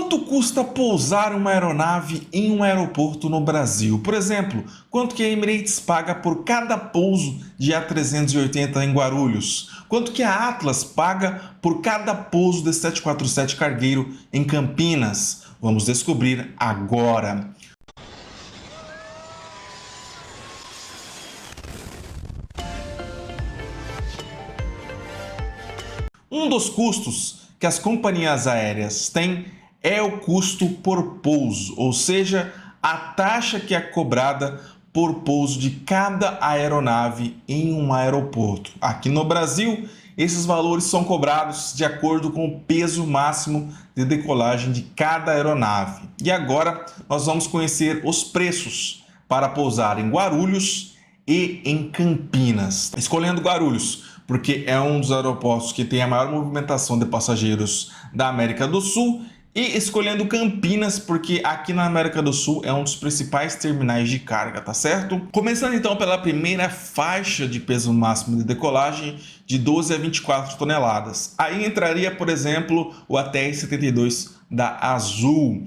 Quanto custa pousar uma aeronave em um aeroporto no Brasil? Por exemplo, quanto que a Emirates paga por cada pouso de A380 em Guarulhos? Quanto que a Atlas paga por cada pouso de 747 cargueiro em Campinas? Vamos descobrir agora. Um dos custos que as companhias aéreas têm é o custo por pouso, ou seja, a taxa que é cobrada por pouso de cada aeronave em um aeroporto. Aqui no Brasil, esses valores são cobrados de acordo com o peso máximo de decolagem de cada aeronave. E agora nós vamos conhecer os preços para pousar em Guarulhos e em Campinas. Escolhendo Guarulhos, porque é um dos aeroportos que tem a maior movimentação de passageiros da América do Sul, e escolhendo Campinas, porque aqui na América do Sul é um dos principais terminais de carga, tá certo? Começando então pela primeira faixa de peso máximo de decolagem, de 12 a 24 toneladas. Aí entraria, por exemplo, o ATR-72 da Azul.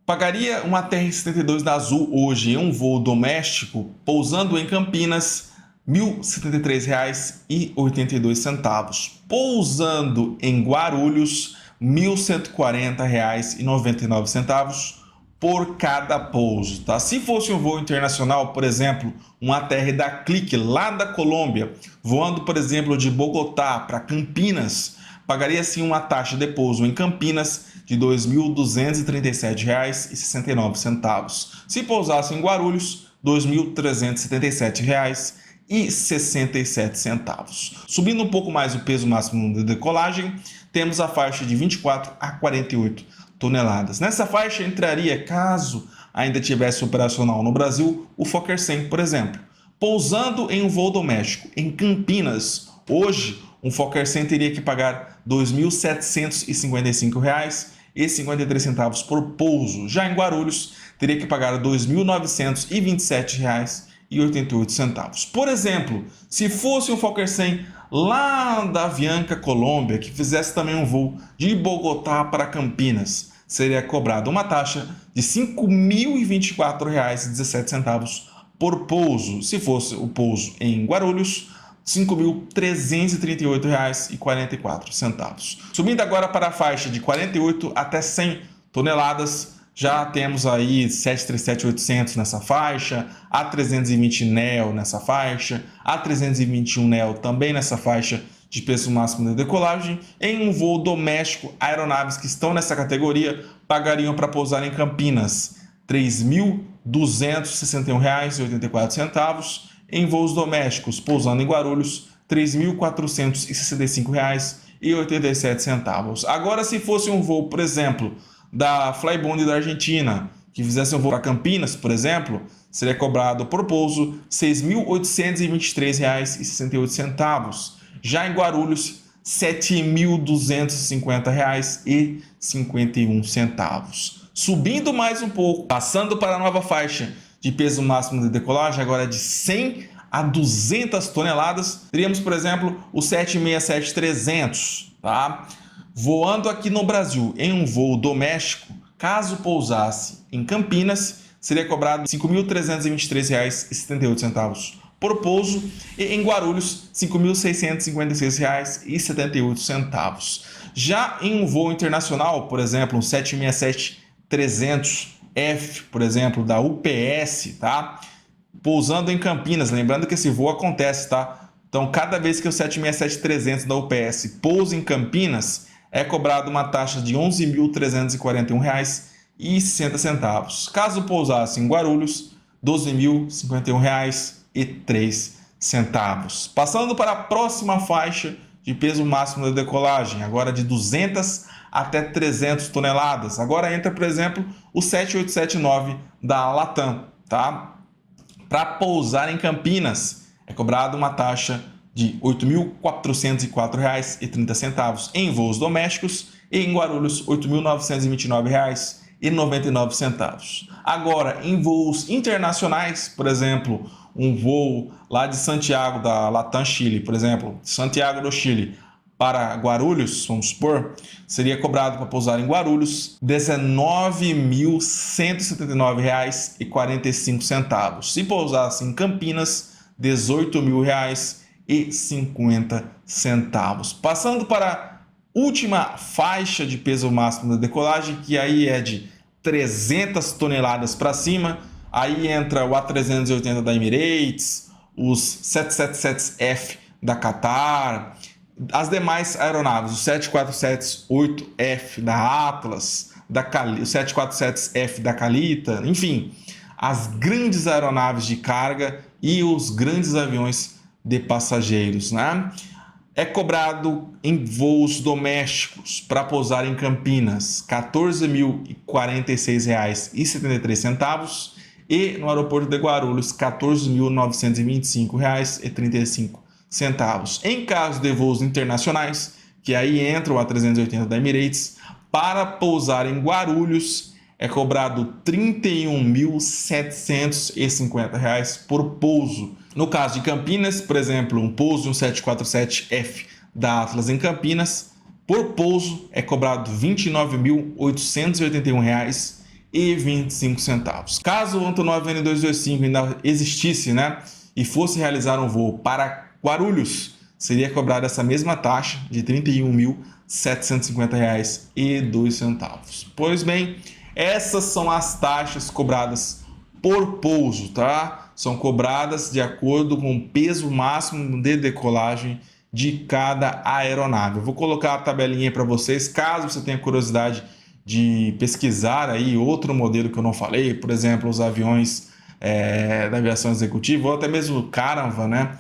Pagaria uma ATR-72 da Azul hoje em um voo doméstico, pousando em Campinas, R$ 1.073,82. Pousando em Guarulhos, R$ 1.140,99 por cada pouso, tá? Se fosse um voo internacional, por exemplo, um ATR da Clique lá da Colômbia, voando, por exemplo, de Bogotá para Campinas, pagaria sim uma taxa de pouso em Campinas de R$ 2.237,69. Se pousasse em Guarulhos, R$ 2.377,67. Subindo um pouco mais o peso máximo de decolagem, temos a faixa de 24 a 48 toneladas. Nessa faixa entraria, caso ainda tivesse operacional no Brasil, o Fokker 100, por exemplo. Pousando em um voo doméstico em Campinas, hoje um Fokker 100 teria que pagar R$ 2.755,53 por pouso. Já em Guarulhos, teria que pagar R$ 2.927,88. Por exemplo, se fosse um Fokker 100 lá da Avianca Colômbia, que fizesse também um voo de Bogotá para Campinas, seria cobrada uma taxa de R$ 5.024,17 por pouso. Se fosse o pouso em Guarulhos, R$ 5.338,44. Subindo agora para a faixa de 48 até 100 toneladas, já temos aí 737-800 nessa faixa, A320neo nessa faixa, A321neo também nessa faixa de peso máximo de decolagem. Em um voo doméstico, aeronaves que estão nessa categoria pagariam para pousar em Campinas R$ 3.261,84. Em voos domésticos, pousando em Guarulhos, R$ 3.465,87. Agora, se fosse um voo, por exemplo, da Flybond da Argentina, que fizesse um voo para Campinas, por exemplo, seria cobrado por pouso R$ 6.823,68. Já em Guarulhos, R$ 7.250,51. Subindo mais um pouco, passando para a nova faixa de peso máximo de decolagem, agora de 100 a 200 toneladas, teríamos, por exemplo, o 767-300, tá? Voando aqui no Brasil em um voo doméstico, caso pousasse em Campinas, seria cobrado R$ 5.323,78 por pouso, e em Guarulhos, R$ 5.656,78. Já em um voo internacional, por exemplo, um 767-300F, por exemplo, da UPS, tá? Pousando em Campinas, lembrando que esse voo acontece, tá? Então, cada vez que o 767-300 da UPS pousa em Campinas, é cobrado uma taxa de R$ 11.341,60. Caso pousasse em Guarulhos, R$ 12.051,03. Passando para a próxima faixa de peso máximo de decolagem, agora de 200 até 300 toneladas. Agora entra, por exemplo, o 7879 da Latam, tá? Para pousar em Campinas, é cobrado uma taxa de R$ 8.404,30 em voos domésticos, e em Guarulhos, R$ 8.929,99. Agora, em voos internacionais, por exemplo, um voo lá de Santiago, da Latam Chile, por exemplo, Santiago do Chile, para Guarulhos, vamos supor, seria cobrado para pousar em Guarulhos R$ 19.179,45. Se pousasse em Campinas, R$ 18.050. Passando para a última faixa de peso máximo da decolagem, que aí é de 300 toneladas para cima, aí entra o A380 da Emirates, os 777F da Qatar, as demais aeronaves, o 747-8F da Atlas, o 747F da Calita, enfim, as grandes aeronaves de carga e os grandes aviões de passageiros, né? É cobrado em voos domésticos para pousar em Campinas R$ 14.046,73 e no aeroporto de Guarulhos R$ 14.925,35. Em caso de voos internacionais, que aí entra o A380 da Emirates, para pousar em Guarulhos é cobrado R$ 31.750 por pouso. No caso de Campinas, por exemplo, um pouso de um 747F da Atlas em Campinas, por pouso é cobrado R$ 29.881,25. Caso o Antonov N225 ainda existisse, né, e fosse realizar um voo para Guarulhos, seria cobrada essa mesma taxa de R$ 31.750,02. Pois bem, essas são as taxas cobradas por pouso, tá? São cobradas de acordo com o peso máximo de decolagem de cada aeronave. Eu vou colocar a tabelinha para vocês, caso você tenha curiosidade de pesquisar aí outro modelo que eu não falei, por exemplo, os aviões da aviação executiva ou até mesmo o Caravan, né?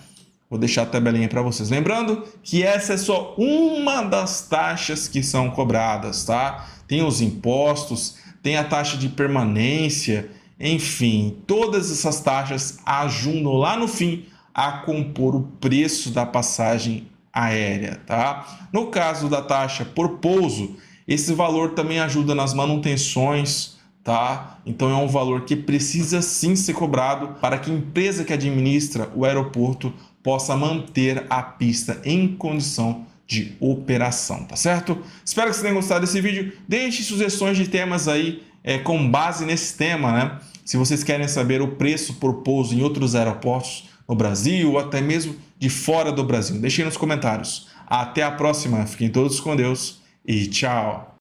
Vou deixar a tabelinha para vocês. Lembrando que essa é só uma das taxas que são cobradas, tá? Tem os impostos, tem a taxa de permanência, enfim, todas essas taxas ajudam lá no fim a compor o preço da passagem aérea, tá? No caso da taxa por pouso, esse valor também ajuda nas manutenções, tá? Então é um valor que precisa sim ser cobrado para que a empresa que administra o aeroporto possa manter a pista em condição de operação, tá certo? Espero que vocês tenham gostado desse vídeo. Deixe sugestões de temas aí com base nesse tema, né? Se vocês querem saber o preço por pouso em outros aeroportos no Brasil ou até mesmo de fora do Brasil, deixem nos comentários. Até a próxima, fiquem todos com Deus e tchau!